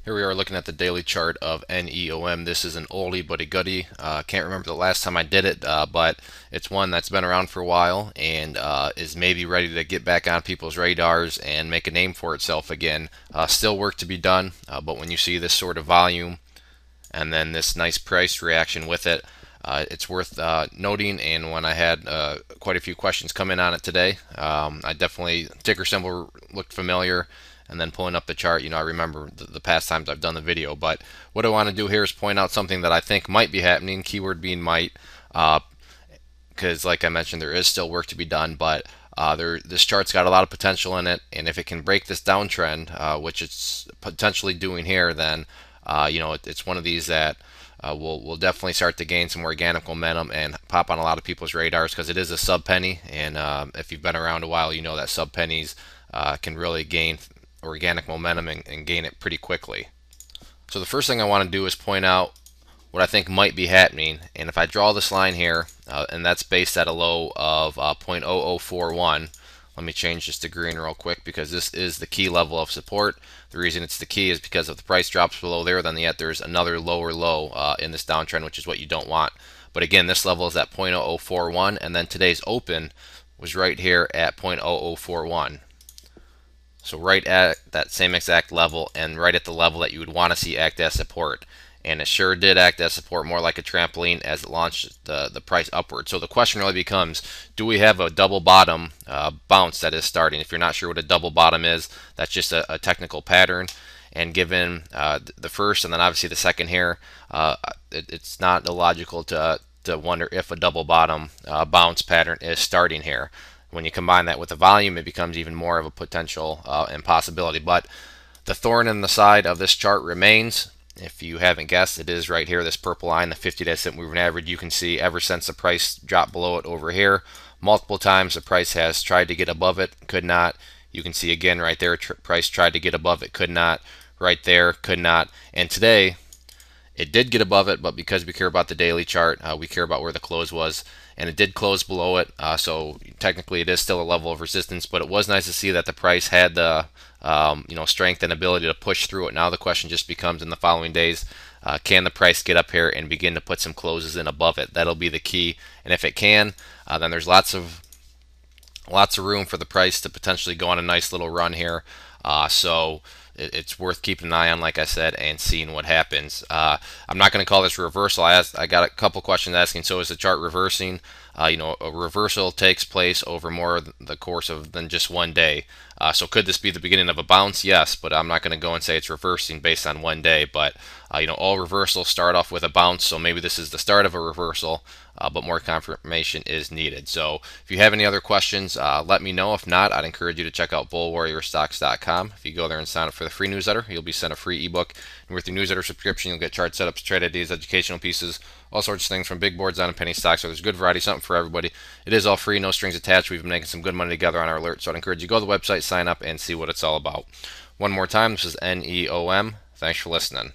Here we are looking at the daily chart of NEOM. This is an oldie but a goodie. Can't remember the last time I did it, but it's one that's been around for a while and is maybe ready to get back on people's radars and make a name for itself again. Still work to be done, but when you see this sort of volume and then this nice price reaction with it, it's worth noting. And when I had quite a few questions come in on it today, I definitely ticker symbol looked familiar, and then pulling up the chart, I remember the past times I've done the video. But what I want to do here is point out something that I think might be happening, keyword being might, because like I mentioned, there is still work to be done, but this chart's got a lot of potential in it, and if it can break this downtrend, which it's potentially doing here, then it's one of these that will definitely start to gain some organic momentum and pop on a lot of people's radars, because it is a sub penny, and if you've been around a while, you know that sub pennies can really gain organic momentum and gain it pretty quickly. So the first thing I want to do is point out what I think might be happening, and if I draw this line here, and that's based at a low of 0.0041. Let me change this to green real quick, because this is the key level of support. The reason it's the key is because if the price drops below there, then yet there's another lower low in this downtrend, which is what you don't want. But again, this level is at 0.0041, and then today's open was right here at 0.0041. So right at that same exact level, and right at the level that you would want to see act as support. And it sure did act as support, more like a trampoline, as it launched the price upward. So the question really becomes, do we have a double bottom bounce that is starting? If you're not sure what a double bottom is, that's just a technical pattern. And given the first and then obviously the second here, it's not illogical to wonder if a double bottom bounce pattern is starting here. When you combine that with the volume, it becomes even more of a potential and possibility. But the thorn in the side of this chart remains. If you haven't guessed, it is right here, this purple line, the 50-day simple moving average. You can see ever since the price dropped below it over here, multiple times the price has tried to get above it, could not. You can see again right there, price tried to get above it, could not. Right there, could not. And today, it did get above it, but because we care about the daily chart, we care about where the close was, and it did close below it. So technically, it is still a level of resistance, but it was nice to see that the price had the strength and ability to push through it. Now the question just becomes in the following days, can the price get up here and begin to put some closes in above it? That'll be the key. And if it can, then there's lots of room for the price to potentially go on a nice little run here. So it's worth keeping an eye on, like I said, and seeing what happens. I'm not going to call this a reversal. I got a couple questions asking, so is the chart reversing? A reversal takes place over more the course of than just one day. So could this be the beginning of a bounce? Yes, but I'm not going to go and say it's reversing based on one day. But all reversals start off with a bounce, so maybe this is the start of a reversal, but more confirmation is needed. So if you have any other questions, let me know. If not, I'd encourage you to check out bullwarriorstocks.com. If you go there and sign up for the free newsletter, you'll be sent a free ebook. And with your newsletter subscription, you'll get chart setups, trade ideas, educational pieces, all sorts of things from big boards down to penny stocks. So there's a good variety, something for everybody. It is all free, no strings attached. We've been making some good money together on our alert, so I'd encourage you to go to the website, sign up, and see what it's all about. One more time, this is NEOM. Thanks for listening.